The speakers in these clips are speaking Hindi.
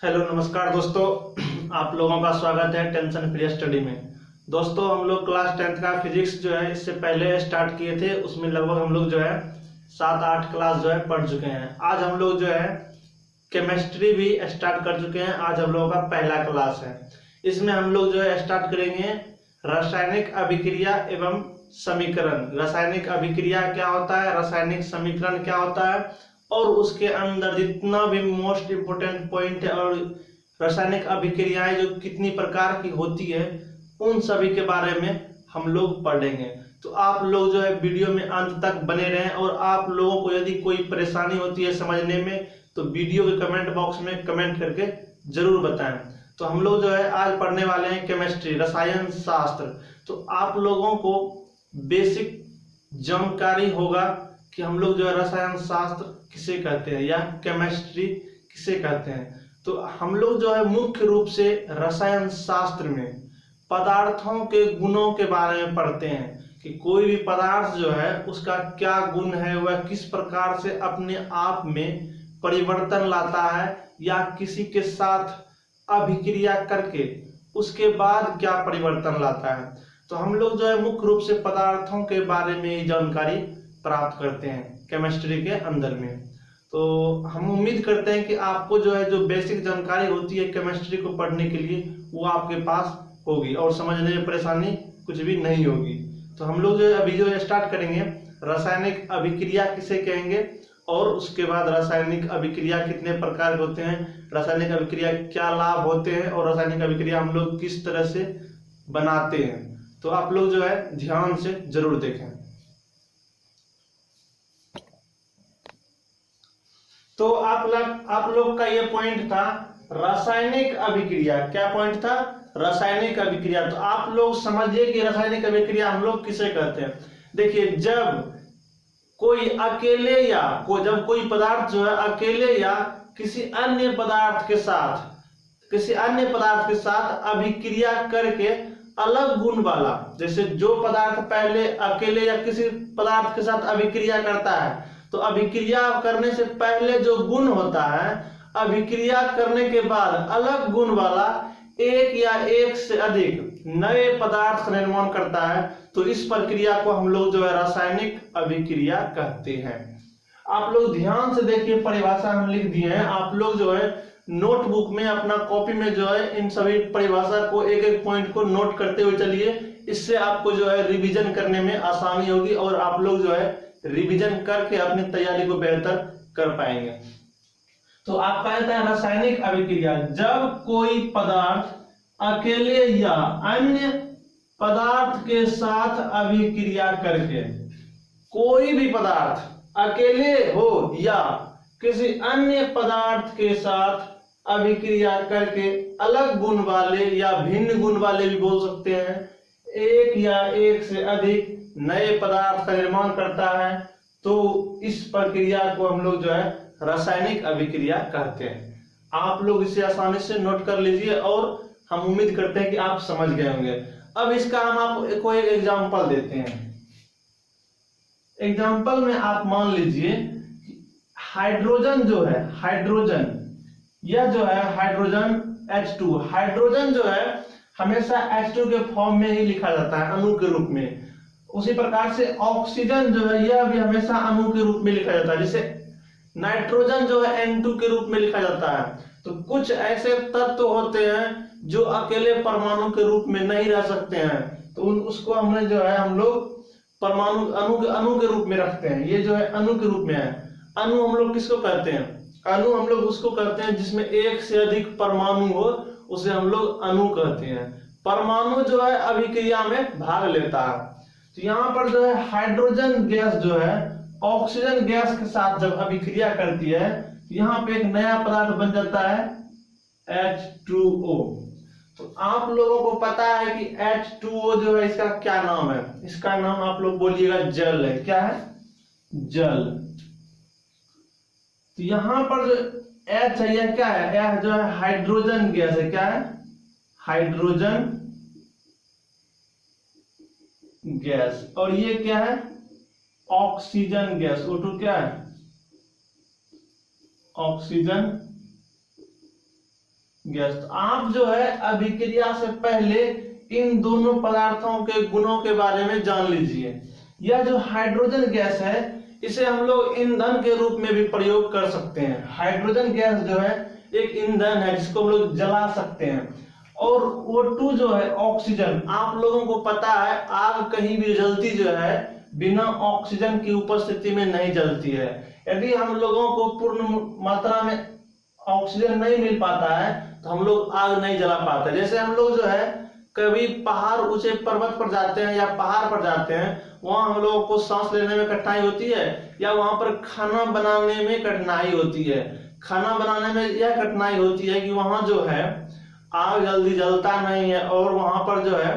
हेलो नमस्कार दोस्तों, आप लोगों का स्वागत है टेंशन फ्री स्टडी में। दोस्तों हम लोग क्लास 10th का फिजिक्स जो है इससे पहले स्टार्ट किए थे। उसमें लगभग हम लोग जो है 7-8 क्लास जो है पढ़ चुके हैं। आज हम लोग जो है केमिस्ट्री भी स्टार्ट कर चुके हैं। आज हम लोगों का पहला क्लास है। इसमें हम लोग जो है स्टार्ट करेंगे रासायनिक अभिक्रिया एवं समीकरण। रासायनिक अभिक्रिया क्या होता है, रासायनिक समीकरण क्या होता है, और उसके अंदर जितना भी मोस्ट इम्पोर्टेंट पॉइंट है और रासायनिक अभिक्रियाएं जो कितनी प्रकार की होती है उन सभी के बारे में हम लोग पढ़ेंगे। तो आप लोग जो है वीडियो में अंत तक बने रहें। और आप लोगों को यदि कोई परेशानी होती है समझने में तो वीडियो के कमेंट बॉक्स में कमेंट करके जरूर बताएं। तो हम लोग जो है आज पढ़ने वाले हैं केमिस्ट्री, रसायन शास्त्र। तो आप लोगों को बेसिक जानकारी होगा कि हम लोग जो है रसायन शास्त्र किसे कहते हैं या केमिस्ट्री किसे कहते हैं। तो हम लोग जो है मुख्य रूप से रसायन शास्त्र में पदार्थों के गुणों के बारे में पढ़ते हैं कि कोई भी पदार्थ जो है उसका क्या गुण है, वह किस प्रकार से अपने आप में परिवर्तन लाता है या किसी के साथ अभिक्रिया करके उसके बाद क्या परिवर्तन लाता है। तो हम लोग जो है मुख्य रूप से पदार्थों के बारे में ही जानकारी प्राप्त करते हैं केमिस्ट्री के अंदर में। तो हम उम्मीद करते हैं कि आपको जो है जो बेसिक जानकारी होती है केमिस्ट्री को पढ़ने के लिए वो आपके पास होगी और समझने में परेशानी कुछ भी नहीं होगी। तो हम लोग जो है अभी जो स्टार्ट करेंगे रासायनिक अभिक्रिया किसे कहेंगे और उसके बाद रासायनिक अभिक्रिया कितने प्रकार के होते हैं, रासायनिक अभिक्रिया क्या लाभ होते हैं और रासायनिक अभिक्रिया हम लोग किस तरह से बनाते हैं। तो आप लोग जो है ध्यान से जरूर देखें। तो आप लोग का ये पॉइंट था रासायनिक अभिक्रिया। क्या पॉइंट था? रासायनिक अभिक्रिया। तो आप लोग समझिए कि रासायनिक अभिक्रिया हम लोग किसे कहते हैं। देखिए, जब कोई अकेले या जब कोई पदार्थ जो है अकेले या किसी अन्य पदार्थ के साथ अभिक्रिया करके अलग गुण वाला, जैसे जो पदार्थ पहले अकेले या किसी पदार्थ के साथ अभिक्रिया करता है तो अभिक्रिया करने से पहले जो गुण होता है अभिक्रिया करने के बाद अलग गुण वाला एक या एक से अधिक नए पदार्थ का निर्माण करता है। तो इस प्रक्रिया को हम लोग जो है रासायनिक अभिक्रिया कहते हैं। आप लोग ध्यान से देखिए, परिभाषा हम लिख दिए हैं। आप लोग जो है नोटबुक में अपना कॉपी में जो है इन सभी परिभाषा को एक एक पॉइंट को नोट करते हुए चलिए। इससे आपको जो है रिवीजन करने में आसानी होगी और आप लोग जो है रिवीजन करके अपनी तैयारी को बेहतर कर पाएंगे। तो आपका कहता है रासायनिक अभिक्रिया जब कोई पदार्थ अकेले या अन्य पदार्थ के साथ अभिक्रिया करके, कोई भी पदार्थ अकेले हो या किसी अन्य पदार्थ के साथ अभिक्रिया करके अलग गुण वाले या भिन्न गुण वाले भी बोल सकते हैं, एक या एक से अधिक नए पदार्थ का निर्माण करता है। तो इस प्रक्रिया को हम लोग जो है रासायनिक अभिक्रिया कहते हैं। आप लोग इसे आसानी से नोट कर लीजिए और हम उम्मीद करते हैं कि आप समझ गए होंगे। अब इसका हम आपको एक एग्जांपल देते हैं। एग्जांपल में आप मान लीजिए हाइड्रोजन जो है, यह जो है हाइड्रोजन H2, हाइड्रोजन जो है हमेशा H2 के फॉर्म में ही लिखा जाता है, अणु के रूप में। उसी प्रकार से ऑक्सीजन जो है यह भी हमेशा अणु के रूप में लिखा जाता है। जैसे नाइट्रोजन जो है N2 के रूप में लिखा जाता है। तो कुछ ऐसे तत्व होते हैं जो अकेले परमाणु के रूप में नहीं रह सकते हैं, तो उसको हमने जो है हम लोग परमाणु अणु के रूप में रखते हैं। ये जो है अणु के रूप में है। अणु हम लोग किसको कहते हैं? अणु हम लोग उसको कहते हैं जिसमें एक से अधिक परमाणु हो, उसे हम लोग अणु कहते हैं। परमाणु जो है अभिक्रिया में भाग लेता है। तो यहाँ पर जो है हाइड्रोजन गैस जो है ऑक्सीजन गैस के साथ जब अभिक्रिया करती है, यहाँ पे एक नया पदार्थ बन जाता है H2O। तो आप लोगों को पता है कि H2O जो है इसका क्या नाम है? इसका नाम आप लोग बोलिएगा जल है। क्या है? जल। तो यहाँ पर जो H है यह क्या है? यह जो है हाइड्रोजन गैस है। क्या है? Hydrogen gas. और ये क्या है? Oxygen gas. O2 क्या है? Oxygen gas. तो आप जो है अभिक्रिया से पहले इन दोनों पदार्थों के गुणों के बारे में जान लीजिए। यह जो हाइड्रोजन गैस है इसे हम लोग ईंधन के रूप में भी प्रयोग कर सकते हैं। हाइड्रोजन गैस जो है एक ईंधन है जिसको हम लोग जला सकते हैं। और O2 जो है ऑक्सीजन, आप लोगों को पता है आग कहीं भी जलती जो है बिना ऑक्सीजन की उपस्थिति में नहीं जलती है। यदि हम लोगों को पूर्ण मात्रा में ऑक्सीजन नहीं मिल पाता है तो हम लोग आग नहीं जला पाते। जैसे हम लोग जो है कभी पहाड़, ऊंचे पर्वत पर जाते हैं या पहाड़ पर जाते हैं, वहां हम लोगों को सांस लेने में कठिनाई होती है या वहां पर खाना बनाने में कठिनाई होती है। खाना बनाने में यह कठिनाई होती है कि वहां जो है आग जल्दी जलता नहीं है और वहां पर जो है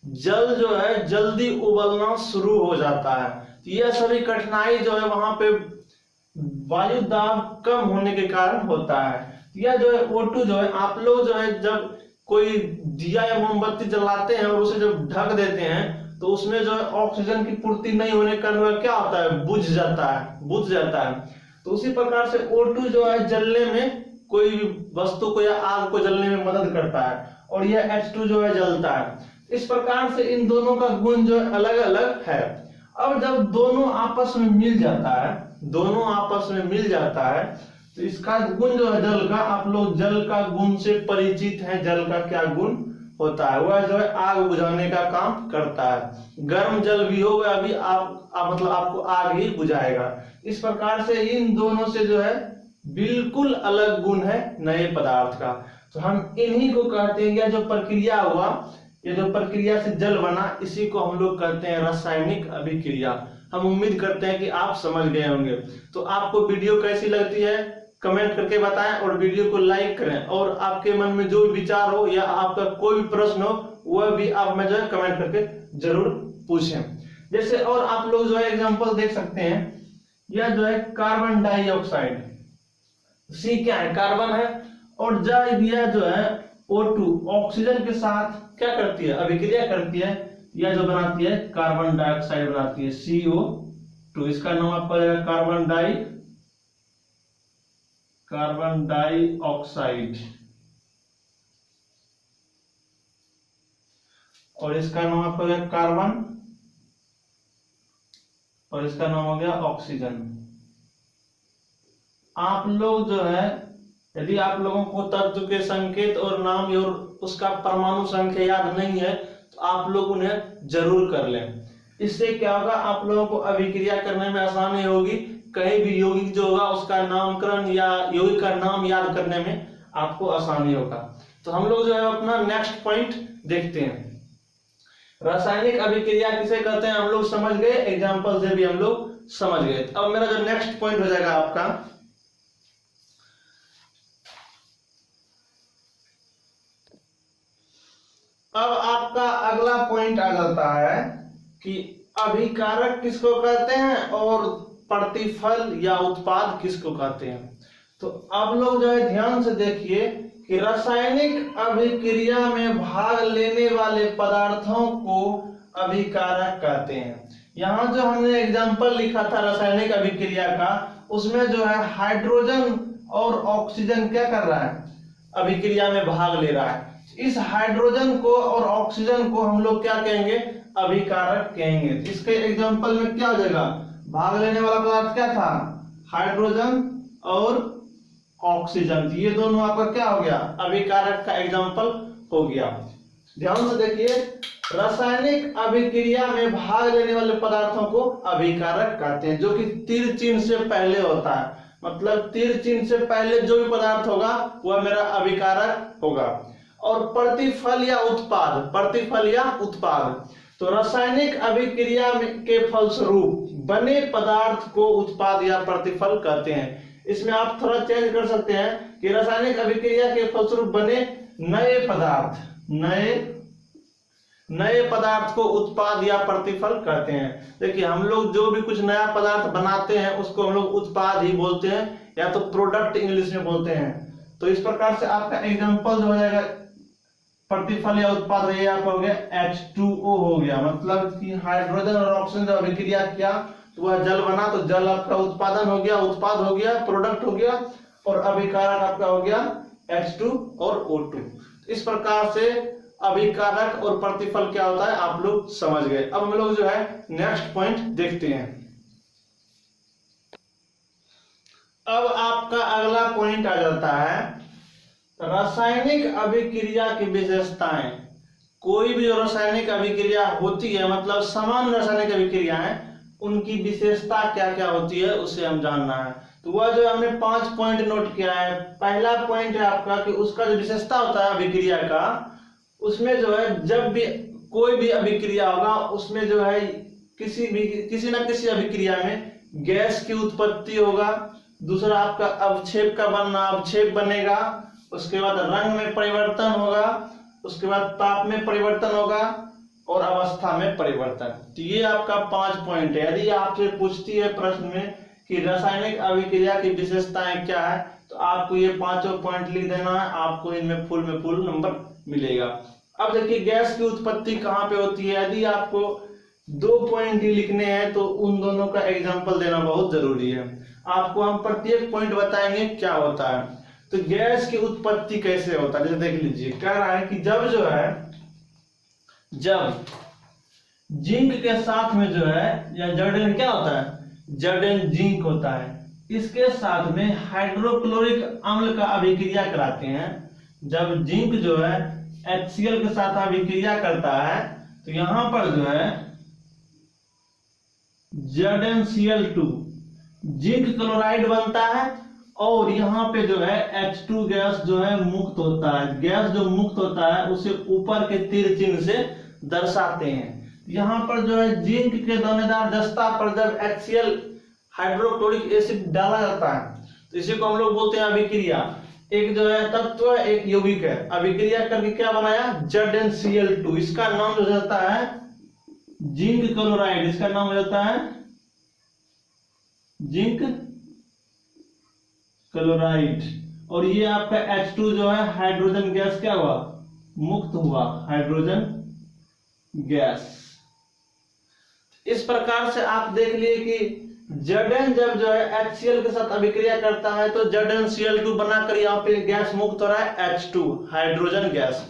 जल जो है जल्दी उबलना शुरू हो जाता है। यह सभी कठिनाई जो है वहां पे वायु दाब कम होने के कारण होता है। यह जो है O2 जो है, आप लोग जो है जब कोई दिया या मोमबत्ती जलाते हैं और उसे जब ढक देते हैं तो उसमें जो है ऑक्सीजन की पूर्ति नहीं होने के कारण क्या होता है, बुझ जाता है। तो उसी प्रकार से O2 जो है जलने में, कोई भी वस्तु को या आग को जलने में मदद करता है और यह H2 जो है जलता है। इस प्रकार से इन दोनों का गुण जो अलग अलग है। अब जब दोनों आपस में मिल जाता है तो इसका गुण जो है जल का, आप लोग जल का गुण से परिचित हैं। जल का क्या गुण होता है, वह जो है आग बुझाने का काम करता है। गर्म जल भी हो वह भी मतलब आपको आग ही बुझाएगा। इस प्रकार से इन दोनों से जो है बिल्कुल अलग गुण है नए पदार्थ का। तो हम इन्हीं को कहते हैं, यह जो प्रक्रिया हुआ, ये जो प्रक्रिया से जल बना, इसी को हम लोग कहते हैं रासायनिक अभिक्रिया। हम उम्मीद करते हैं कि आप समझ गए होंगे। तो आपको वीडियो कैसी लगती है कमेंट करके बताएं और वीडियो को लाइक करें। और आपके मन में जो विचार हो या आपका कोई भी प्रश्न हो वह भी आप में जो है कमेंट करके जरूर पूछें। जैसे और आप लोग जो है एग्जांपल देख सकते हैं, यह जो है कार्बन डाइऑक्साइड, सी क्या है, कार्बन है, और यह जो है O2 ऑक्सीजन के साथ क्या करती है, अभिक्रिया करती है। यह जो बनाती है कार्बन डाइऑक्साइड बनाती है CO2। इसका नाम आपका कार्बन डाइऑक्साइड, और इसका नाम आपका कार्बन, और इसका नाम हो गया ऑक्सीजन। आप लोग जो है यदि आप लोगों को तत्व के संकेत और नाम और उसका परमाणु संख्या याद नहीं है तो आप लोग उन्हें जरूर कर लें। इससे क्या होगा, आप लोगों को अभिक्रिया करने में आसानी होगी। कहीं भी यौगिक जो होगा उसका नामकरण या यौगिक का नाम याद करने में आपको आसानी होगा। तो हम लोग जो है अपना नेक्स्ट पॉइंट देखते हैं। रासायनिक अभिक्रिया किसे कहते हैं हम लोग समझ गए, एग्जाम्पल से भी हम लोग समझ गए। अब मेरा जो नेक्स्ट पॉइंट हो जाएगा आपका, अब आपका अगला पॉइंट आ जाता है कि अभिकारक किसको कहते हैं और प्रतिफल या उत्पाद किसको कहते हैं। तो आप लोग जो है ध्यान से देखिए कि रासायनिक अभिक्रिया में भाग लेने वाले पदार्थों को अभिकारक कहते हैं। यहाँ जो हमने एग्जाम्पल लिखा था रासायनिक अभिक्रिया का, उसमें जो है हाइड्रोजन और ऑक्सीजन क्या कर रहा है, अभिक्रिया में भाग ले रहा है। इस हाइड्रोजन को और ऑक्सीजन को हम लोग क्या कहेंगे, अभिकारक कहेंगे। इसके एग्जाम्पल में क्या हो जाएगा, भाग लेने वाला पदार्थ क्या था, हाइड्रोजन और ऑक्सीजन। ये दोनों आपका क्या हो गया, अभिकारक का एग्जाम्पल हो गया। ध्यान से देखिए, रासायनिक अभिक्रिया में भाग लेने वाले पदार्थों को अभिकारक कहते हैं, जो कि तीर चिन्ह से पहले होता है। मतलब तीर चिन्ह से पहले जो भी पदार्थ होगा वह मेरा अभिकारक होगा। और प्रतिफल या उत्पाद, तो रासायनिक अभिक्रिया के फलस्वरूप बने पदार्थ को उत्पाद या प्रतिफल कहते हैं। इसमें आप थोड़ा चेंज कर सकते हैं कि रासायनिक अभिक्रिया के फलस्वरूप बने नए पदार्थ को उत्पाद या प्रतिफल कहते हैं। देखिए हम लोग जो भी कुछ नया पदार्थ बनाते हैं उसको हम लोग उत्पाद ही बोलते हैं या तो प्रोडक्ट इंग्लिश में बोलते हैं। तो इस प्रकार से आपका एग्जांपल जो हो जाएगा प्रतिफल या उत्पाद, ये आपका हो गया H2O हो गया। मतलब कि हाइड्रोजन और ऑक्सीजन जब अभिक्रिया किया तो वह जल बना, तो जल आपका उत्पादन हो गया, उत्पाद हो गया, प्रोडक्ट हो गया, और अभिकारक आपका हो गया H2 और O2। इस प्रकार से अभिकारक और प्रतिफल क्या होता है आप लोग समझ गए। अब हम लोग जो है नेक्स्ट पॉइंट देखते हैं। अब आपका अगला पॉइंट आ जाता है रासायनिक अभिक्रिया की विशेषताएं। कोई भी जो रासायनिक अभिक्रिया होती है, मतलब समान रासायनिक अभिक्रियाएं, उनकी विशेषता क्या क्या होती है उसे हम जानना है। तो वह जो हमने 5 पॉइंट नोट किया है। पहला पॉइंट है आपका कि उसका जो विशेषता होता है अभिक्रिया का, उसमें जो है जब भी कोई भी अभिक्रिया होगा उसमें जो है किसी ना किसी अभिक्रिया में गैस की उत्पत्ति होगा। दूसरा आपका अवक्षेप का बनना, अवक्षेप बनेगा। उसके बाद रंग में परिवर्तन होगा। उसके बाद ताप में परिवर्तन होगा और अवस्था में परिवर्तन। तो ये आपका 5 पॉइंट है। यदि आपसे पूछती है प्रश्न में कि रासायनिक अभिक्रिया की विशेषताएं क्या है, तो आपको ये 5 पॉइंट लिख देना है। आपको इनमें फुल नंबर मिलेगा। अब देखिए गैस की उत्पत्ति कहाँ पे होती है। यदि आपको 2 पॉइंट ही लिखने हैं तो उन दोनों का एग्जाम्पल देना बहुत जरूरी है। आपको हम प्रत्येक पॉइंट बताएंगे क्या होता है। तो गैस की उत्पत्ति कैसे होता है, जैसे देख लीजिए, कह रहा है कि जब जिंक के साथ में जो है, या जर्डेन क्या होता है, जर्डेन जिंक होता है, इसके साथ में हाइड्रोक्लोरिक अम्ल का अभिक्रिया कराते हैं। जब जिंक जो है HCl के साथ अभिक्रिया करता है तो यहां पर जो है ZnCl2 जिंक क्लोराइड बनता है और यहाँ पे जो है H2 गैस जो है मुक्त होता है। गैस जो मुक्त होता है उसे ऊपर के तीर चिन्ह से दर्शाते हैं। यहाँ पर जो है जिंक के दानेदार दस्ता पर जब HCl हाइड्रोक्लोरिक एसिड डाला जाता है तो इसी को हम लोग बोलते हैं अभिक्रिया। एक जो है तत्व एक यौगिक है, अभिक्रिया करके क्या बनाया, ZnCl2। इसका नाम जो रहता है जिंक क्लोराइड, इसका नाम हो जाता है जिंक क्लोराइड। और ये आपका H2 जो है हाइड्रोजन गैस क्या हुआ, मुक्त हुआ, हाइड्रोजन गैस। इस प्रकार से आप देख लिए कि Zn जब जो है HCl के साथ अभिक्रिया करता है तो ZnCl2 बनाकर यहाँ पे गैस मुक्त हो रहा है H2 हाइड्रोजन गैस।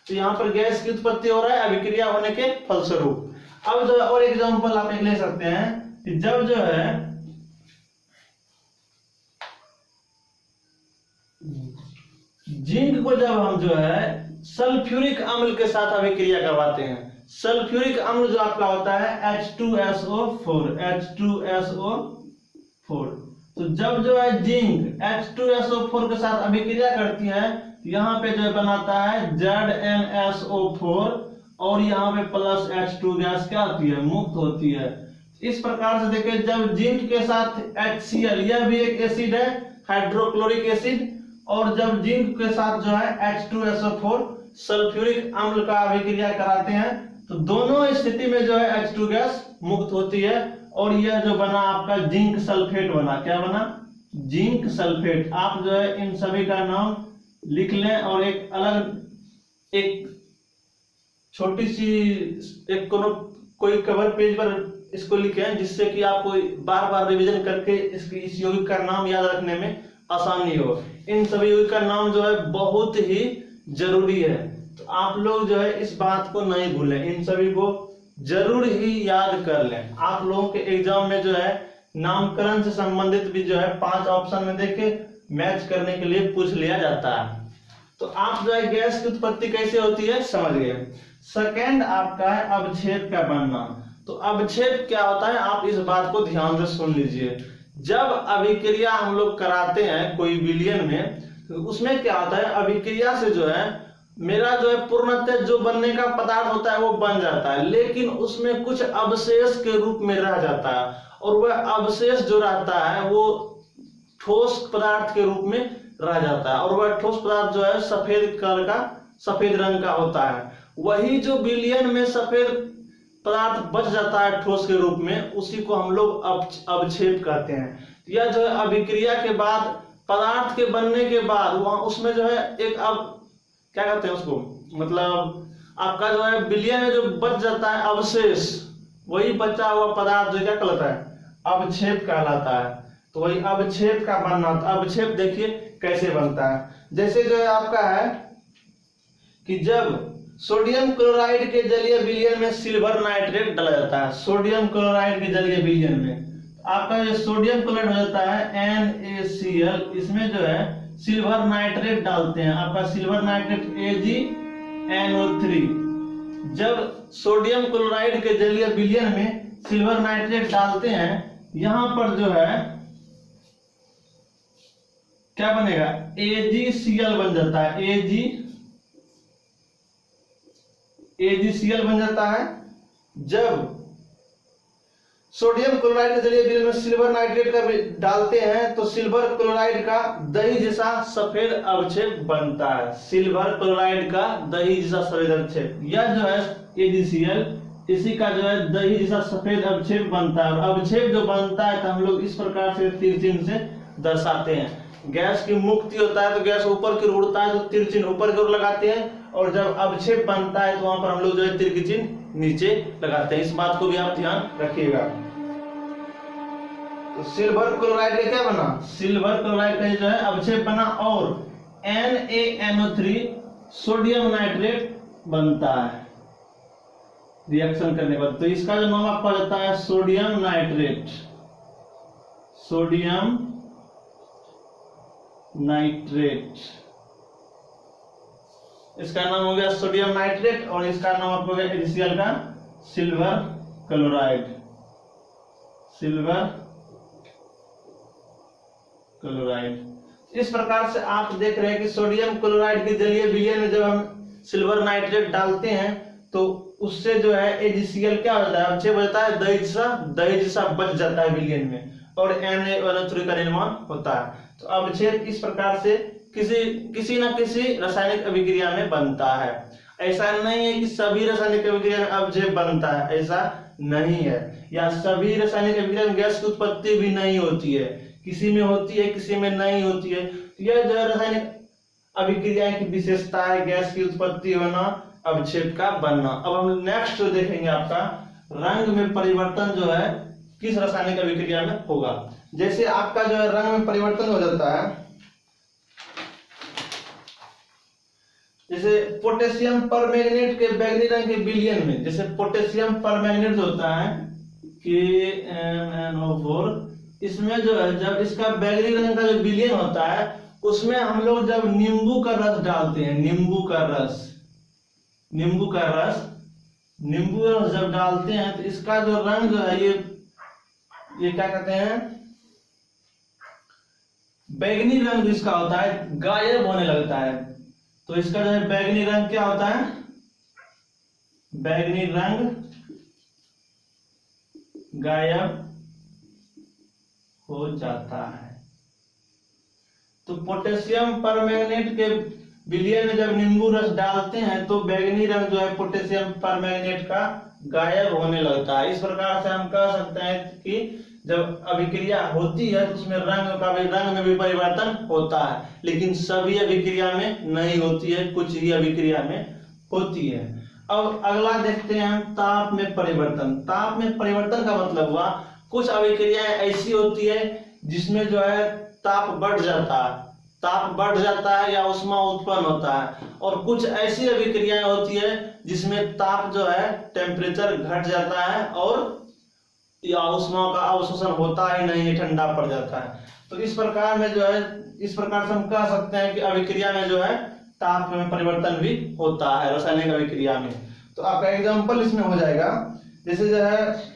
तो यहाँ पर गैस की उत्पत्ति हो रहा है अभिक्रिया होने के फलस्वरूप। अब जो और एग्जांपल आप एक ले सकते हैं कि जब जो है जिंक को जब हम जो है सल्फ्यूरिक अम्ल के साथ अभिक्रिया करवाते हैं, सल्फ्यूरिक अम्ल जो आपका होता है H2SO4, H2SO4। तो जब जो है जिंक H2SO4 के साथ अभिक्रिया करती है तो यहाँ पे जो है बनाता है ZnSO4 और यहाँ पे प्लस H2 गैस क्या होती है, मुक्त होती है। इस प्रकार से देखिए जब जिंक के साथ HCl, यह भी एक एसिड है, हाइड्रोक्लोरिक एसिड, और जब जिंक के साथ जो है H2SO4 सल्फ्यूरिक अम्ल का अभिक्रिया कराते हैं तो दोनों स्थिति में जो है H2 गैस मुक्त होती है और यह जो बना आपका जिंक सल्फेट बना। क्या बना, जिंक सल्फेट। आप जो है इन सभी का नाम लिख लें और एक अलग एक छोटी सी एक कोई कवर पेज पर इसको लिखें, जिससे कि आपको बार बार रिवीजन करके इस यौगिक का नाम याद रखने में आसानी हो। इन सभी यौगिक का नाम जो है बहुत ही जरूरी है, तो आप लोग जो है इस बात को नहीं भूलें, इन सभी को जरूर ही याद कर लें। आप लोगों के एग्जाम में जो है नामकरण से संबंधित भी जो है 5 ऑप्शन में देके मैच करने के लिए पूछ लिया जाता है। तो आप जो है गैस की उत्पत्ति कैसे होती है समझ गए। सेकेंड आपका है अवक्षेप का बनना। तो अवक्षेप क्या होता है, आप इस बात को ध्यान से सुन लीजिए। जब अभिक्रिया हम लोग कराते हैं कोई विलयन में तो उसमें क्या होता है, अभिक्रिया से जो है मेरा जो है पूर्णतः जो बनने का पदार्थ होता है वो बन जाता है, लेकिन उसमें कुछ अवशेष के रूप में रह जाता है और वह अवशेष जो रहता है वो ठोस पदार्थ के रूप में रह जाता है और वह ठोस पदार्थ जो है सफेद कलर का, सफेद रंग का होता है। वही जो विलयन में सफेद पदार्थ बच जाता है ठोस के रूप में, उसी को हम लोग अवक्षेप कहते हैं। यह जो है अभिक्रिया के बाद पदार्थ के बनने के बाद वहां उसमें जो है एक अब क्या कहते हैं उसको, मतलब आपका जो है विलयन में जो बच जाता है अवशेष, वही बचा हुआ पदार्थ जो क्या कहलाता है, अवक्षेप कहलाता है। तो वही अवक्षेप का बनना। तो अवक्षेप देखिए कैसे बनता है। जैसे जो है आपका है कि जब सोडियम क्लोराइड के जलीय विलयन में सिल्वर नाइट्रेट डाला जाता है, सोडियम क्लोराइड के जलीय विलयन में आपका जो सोडियम क्लोराइड हो जाता है NaCl, इसमें जो है सिल्वर नाइट्रेट डालते हैं, आपका सिल्वर नाइट्रेट AgNO3। जब सोडियम क्लोराइड के जलीय विलयन में सिल्वर नाइट्रेट डालते हैं, यहां पर जो है क्या बनेगा, AgCl बन जाता है, AgCl बन जाता है। जब सोडियम क्लोराइड के जलीय विलयन में सिल्वर नाइट्रेट का डालते हैं तो सिल्वर क्लोराइड का दही जैसा सफेद अवक्षेप बनता है, सिल्वर क्लोराइड का दही जैसा सफेद अवक्षेप। यह जो है AgCl, इसी का जो है दही जैसा सफेद अवक्षेप बनता है। और अवक्षेप जो बनता है तो हम लोग इस प्रकार से तीर चिन्ह से दर्शाते हैं। गैस की मुक्ति होता है तो गैस ऊपर की ओर उड़ता है तो तीर चिन्ह ऊपर की ओर लगाते हैं, और जब अवक्षेप बनता है तो वहां पर हम लोग जो है तीर की चिन्ह नीचे लगाते हैं। इस बात को भी आप ध्यान रखिएगा। तो सिल्वर क्लोराइड का क्या बना, सिल्वर क्लोराइड का जो है अवक्षेप बना, और NaNO3 सोडियम नाइट्रेट बनता है रिएक्शन करने के बाद। तो इसका जो नाम आपका हो जाता है सोडियम नाइट्रेट, सोडियम नाइट्रेट, इसका नाम हो गया सोडियम नाइट्रेट, और इसका नाम आपको हो गया AgCl का सिल्वर क्लोराइड, सिल्वर क्लोराइड। इस प्रकार से आप देख रहे हैं कि सोडियम क्लोराइड के जलीय विलयन में जब हम सिल्वर नाइट्रेट डालते हैं तो उससे जो है AgCl क्या होता है, अवक्षेप हो जाता है, दही जैसा बच जाता है विलयन में, और NaNO3 का निर्माण होता है। तो अवक्षेप इस प्रकार से किसी न किसी रासायनिक अभिक्रिया में बनता है। ऐसा नहीं है कि सभी रासायनिक अभिक्रिया में अवक्षेप बनता है, ऐसा नहीं है, या सभी रासायनिक अभिक्रिया में गैस की उत्पत्ति भी नहीं होती है, किसी में होती है किसी में नहीं होती है। यह जो है रासायनिक अभिक्रिया की विशेषता है, गैस की उत्पत्ति होना, अवक्षेप का बनना। अब हम नेक्स्ट जो देखेंगे आपका रंग में परिवर्तन जो है किस रासायनिक अभिक्रिया में होगा। जैसे आपका जो है रंग में परिवर्तन हो जाता है, जैसे पोटेशियम परमैंगनेट के बैंगनी रंग के विलयन में, जैसे पोटेशियम परमैंगनेट होता है KMnO4, इसमें जो है जब इसका बैंगनी रंग का जो विलयन होता है उसमें हम लोग जब नींबू का रस डालते हैं, नींबू का रस जब डालते हैं तो इसका जो रंग जो है ये क्या कहते हैं, बैंगनी रंग इसका होता है गायब होने लगता है। तो इसका जो है बैंगनी रंग क्या होता है, बैंगनी रंग गायब हो जाता है। तो पोटेशियम परमैंगनेट के विलयन में जब नींबू रस डालते हैं तो बैंगनी रंग जो है पोटेशियम परमैंगनेट का गायब होने लगता है। इस प्रकार से हम कह सकते हैं कि जब अभिक्रिया होती है तो उसमें रंग में भी परिवर्तन होता है, लेकिन सभी अभिक्रिया में नहीं होती है, कुछ ही अभिक्रिया में होती है। अब अगला देखते हैं हम ताप में परिवर्तन। ताप में परिवर्तन का मतलब हुआ कुछ अभिक्रियाएं ऐसी होती है जिसमें जो है ताप बढ़ जाता है या ऊष्मा उत्पन्न होता है, और कुछ ऐसी अभिक्रियाएं होती है जिसमें ताप जो है टेम्परेचर घट जाता है और या ऊष्मा का अवशोषण होता ही नहीं है, ठंडा पड़ जाता है। तो इस प्रकार में जो है, इस प्रकार से हम कह सकते हैं कि अभिक्रिया में जो है ताप में परिवर्तन भी होता है रासायनिक अभिक्रिया में। तो आपका एग्जांपल इसमें हो जाएगा, जैसे जो है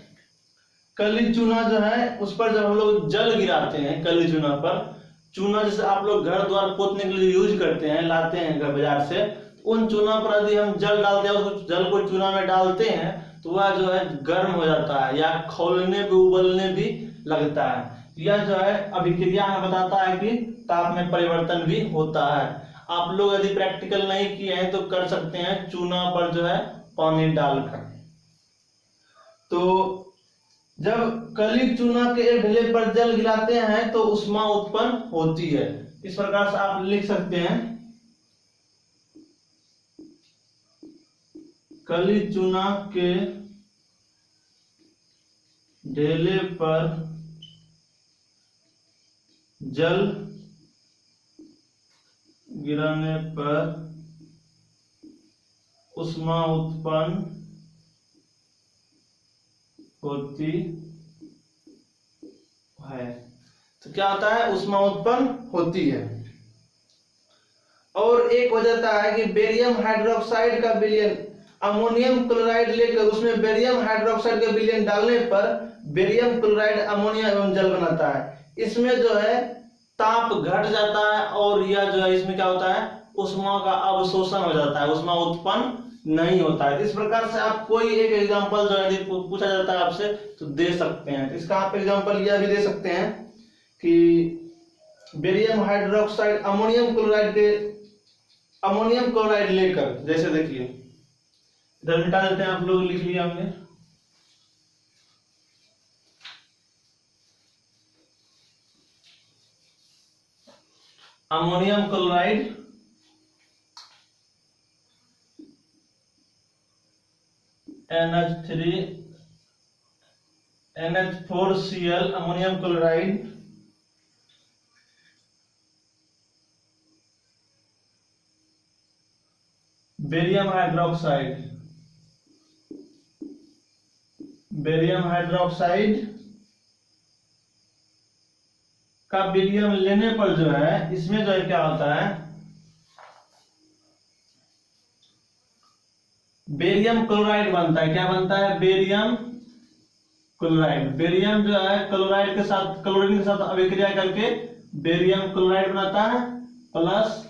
कली चूना जो है उस पर जब हम लोग जल गिराते हैं, कली चूना पर, चूना जैसे आप लोग घर द्वार पोतने के लिए यूज करते हैं, लाते हैं घर बाजार से, उन चूना पर यदि हम जल डालते हैं, उस जल को चूना में डालते हैं तो वह जो है गर्म हो जाता है या खौलने भी उबलने भी लगता है। यह जो है अभिक्रिया हमें बताता है कि ताप में परिवर्तन भी होता है। आप लोग यदि प्रैक्टिकल नहीं किए हैं तो कर सकते हैं चूना पर जो है पानी डालकर। तो जब कली चूना के एक ढेले पर जल गिराते हैं तो ऊष्मा उत्पन्न होती है। इस प्रकार से आप लिख सकते हैं कली चूना के ढेले पर जल गिराने पर ऊष्मा उत्पन्न होती है। तो क्या होता है, ऊष्मा उत्पन्न होती है। और एक हो जाता है कि बेरियम हाइड्रोक्साइड का विलयन अमोनियम क्लोराइड लेकर उसमें बेरियम हाइड्रोक्साइड का विलयन डालने पर बेरियम क्लोराइड अमोनिया एवं जल बनाता है। इसमें जो है ताप घट जाता है और यह जो है इसमें क्या होता है, ऊष्मा का अवशोषण हो जाता है, ऊष्मा उत्पन्न नहीं होता है। इस प्रकार से आप कोई एक एग्जांपल जो है पूछा जाता है आपसे तो दे सकते हैं। इसका आप एग्जांपल यह भी दे सकते हैं कि बेरियम हाइड्रोक्साइड अमोनियम क्लोराइड लेकर, जैसे देखिए इधर मिटा देते हैं, आप लोग लिख लिया हमने। Ammonium chloride NH3 NH4Cl ammonium chloride barium hydroxide का विलयन लेने पर जो है इसमें जो है क्या होता है, बेरियम क्लोराइड बनता है। क्या बनता है, बेरियम क्लोराइड। बेरियम जो है क्लोराइड के साथ, क्लोरीन के साथ अभिक्रिया करके बेरियम क्लोराइड बनाता है प्लस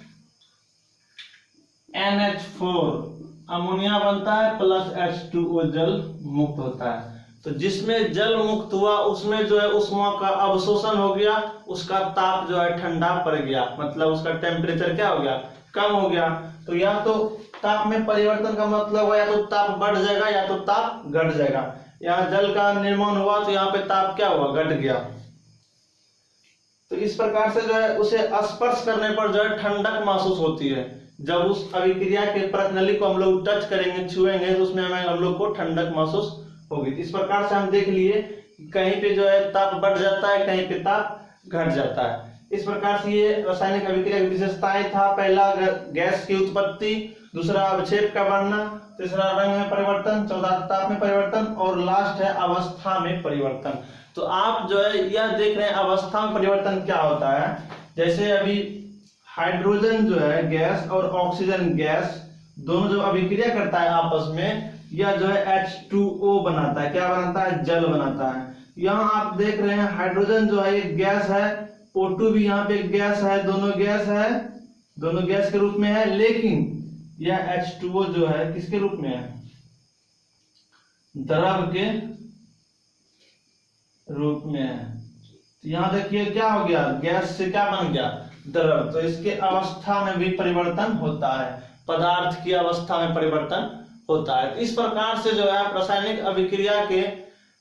NH4 अमोनिया बनता है प्लस H2O जल मुक्त होता है। तो जिसमें जल मुक्त हुआ उसमें जो है ऊष्मा का अवशोषण हो गया, उसका ताप जो है ठंडा पड़ गया, मतलब उसका टेम्परेचर क्या हो गया, कम हो गया। तो या तो ताप में परिवर्तन का मतलब हुआ या तो ताप बढ़ जाएगा या तो ताप घट जाएगा। यहाँ जल का निर्माण हुआ तो यहाँ पे ताप क्या हुआ, घट गया। तो इस प्रकार से जो है उसे स्पर्श करने पर जो है ठंडक महसूस होती है। जब उस अभिक्रिया के प्रणाली को हम लोग टच करेंगे, छुएंगे, तो उसमें हम लोग को ठंडक महसूस होगी। इस प्रकार से हम देख लिए कहीं पे जो है ताप बढ़ जाता है, कहीं पे ताप घट जाता है। इस प्रकार से ये रासायनिक अभिक्रिया की विशेषताएं था। पहला गैस की उत्पत्ति, दूसरा अवक्षेप का बनना, तीसरा रंग में परिवर्तन, चौथा ताप में परिवर्तन और लास्ट है अवस्था में परिवर्तन। तो आप जो है यह देख रहे हैं अवस्था में परिवर्तन क्या होता है। जैसे अभी हाइड्रोजन जो है गैस और ऑक्सीजन गैस दोनों जो अभिक्रिया करता है आपस में, यह जो है H2O बनाता है। क्या बनाता है, जल बनाता है। यहाँ आप देख रहे हैं हाइड्रोजन जो है एक गैस है, O2 भी यहाँ पे एक गैस है, दोनों गैस है, दोनों गैस के रूप में है। लेकिन यह H2O जो है किसके रूप में है, द्रव के रूप में है। तो यहाँ देखिए क्या हो गया, गैस से क्या बन गया, द्रव। तो इसके अवस्था में भी परिवर्तन होता है, पदार्थ की अवस्था में परिवर्तन होता है। इस प्रकार से जो है रासायनिक अभिक्रिया के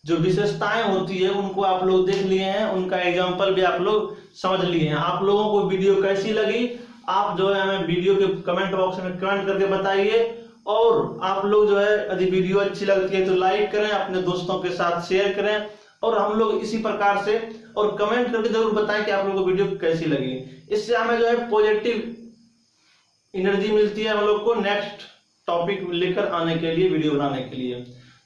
जो विशेषताएं होती है उनको आप लोग देख लिए हैं, उनका एग्जांपल भी आप लोग समझ लिए हैं। आप लोगों को वीडियो कैसी लगी आप जो है हमें वीडियो के कमेंट बॉक्स में कमेंट करके बताइए। और आप लोग जो है यदि वीडियो अच्छी लगती है तो लाइक करें, अपने दोस्तों के साथ शेयर करें। और हम लोग इसी प्रकार से और कमेंट करके जरूर बताएं कि आप लोगों को वीडियो कैसी लगी। इससे हमें जो है पॉजिटिव एनर्जी मिलती है हम लोग को नेक्स्ट टॉपिक लेकर आने के लिए, वीडियो बनाने के लिए।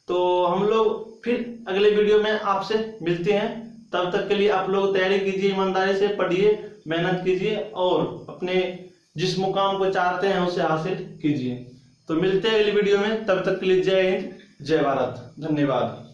तो हम लोग फिर अगले वीडियो में आपसे मिलते हैं। तब तक के लिए आप लोग तैयारी कीजिए, ईमानदारी से पढ़िए, मेहनत कीजिए और अपने जिस मुकाम को चाहते हैं उसे हासिल कीजिए। तो मिलते हैं अगली वीडियो में, तब तक के लिए जय हिंद, जय भारत, धन्यवाद।